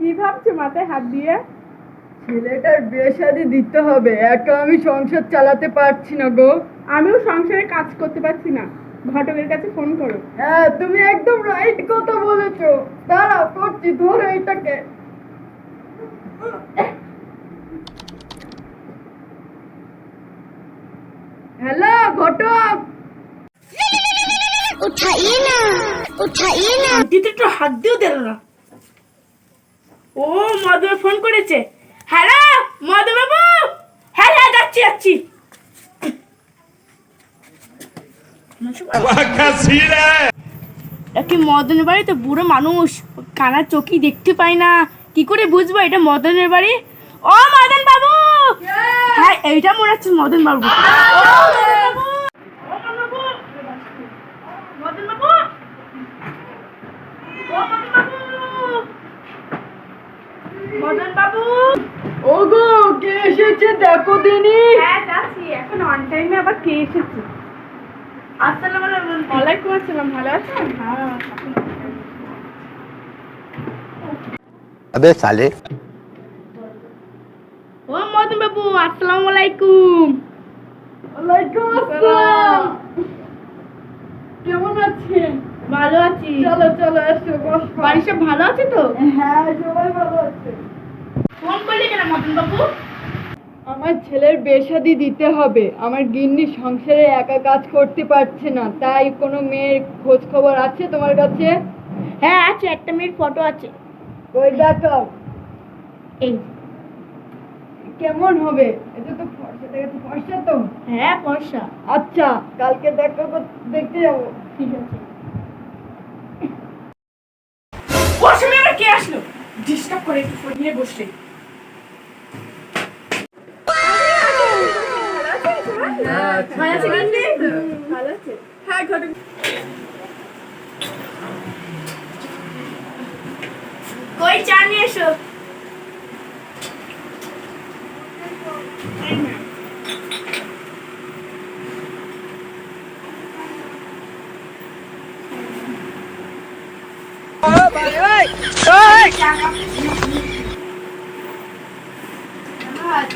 কি ভাবছো মাথায় হাত দিয়ে? ছেলেটার বিয়ে শাদী দিতে হবে, একা আমি সংসার চালাতে পারছি না গো। আমিও সংসারে কাজ করতে পারছি না, ঘটকের কাছে ফোন করো। হ্যাঁ, তুমি একদম রাইট কথা বলেছো। দাঁড়াও, করছি, ধরো এটাকে। হ্যালো ঘটক। उठाइए ना उठाइए ना দিতে একটু হাত দিও দিল না। ও মধু ফোন করেছে। হ্যালো মধু বাবু। হ্যাঁ হ্যাঁ যাচ্ছি যাচ্ছি। কি মদনের বাড়ি তো বুড়ো মানুষ, কানা চোখই দেখতে পাই না, কি করে বুঝবো এটা মদনের বাড়ি? ও মদন বাবু। হ্যাঁ এইটা মনে হচ্ছে মদন বাবু। মদন বাবু। মদন বাবু। ওগো, কে এসেছে দেখো দিনি। হ্যাঁ যাচ্ছি, এখন অন টাইমে আবার কে এসেছে? আসসালামু আলাইকুম। ওয়ালাইকুম আসসালাম, ভালো আছেন? হ্যাঁ। अबे साले। ও মদন বাবু আসসালামু আলাইকুম। ওয়ালাইকুম আসসালাম। কেমন আছেন? ভালো আছি। চলো চলো, এসো বসো। বাড়ির সব ভালো আছে তো? হ্যাঁ, সবাই ভালো আছে। ফোন করলি কেন মদন বাবু? আমার ছেলের বিয়ে শাদী দিতে হবে। আমার গিন্নি সংসারে একা কাজ করতে পারছে না, তাই কোনো মেয়ের খোঁজ খবর আছে তোমার কাছে? হ্যাঁ আছে, একটা মেয়ের ফটো আছে। ওই দেখাও। এই কেমন হবে? এটা তো ফর্সা, দেখে তো ফর্সা তো। হ্যাঁ পয়সা। আচ্ছা, কালকে দেখতে যাবো। ঠিক আছে। ওর সময় আবার কে আসলো? ডিস্টার্ব করে একটু ফোন নিয়ে বসলে। ভালো আছে গিন্নি? ভালো আছে। হ্যাঁ ঘটে। কই চা নিয়ে এসো।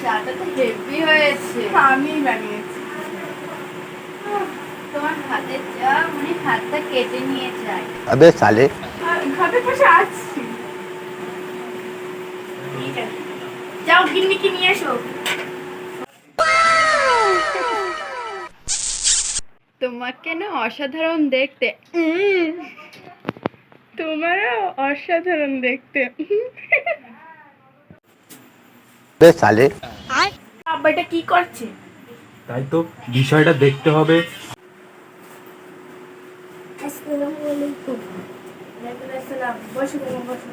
চাটা তো হেভি হয়েছে। আমি বানিয়েছি। তোমার হাতের চা মানে হাতটা কেটে নিয়ে যায়। अबे साले। ঘাটের পাশে আসছি। যাও গিন্নিকে নিয়ে এসো। তোমাকে না অসাধারণ দেখতে। তোমারও অসাধারণ দেখতে। अबे साले। আব্বা এটা কি করছে? তাই তো বিষয়টা দেখতে হবে। আসসালামু আলাইকুম। ওয়ালাইকুম আসসালাম। বসো বসো।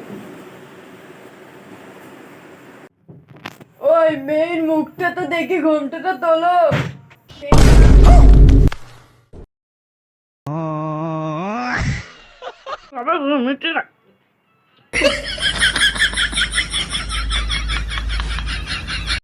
ওই মেয়ের মুখটা তো দেখি, ঘুমটাটা তোলো। আবার ঘুমিয়ে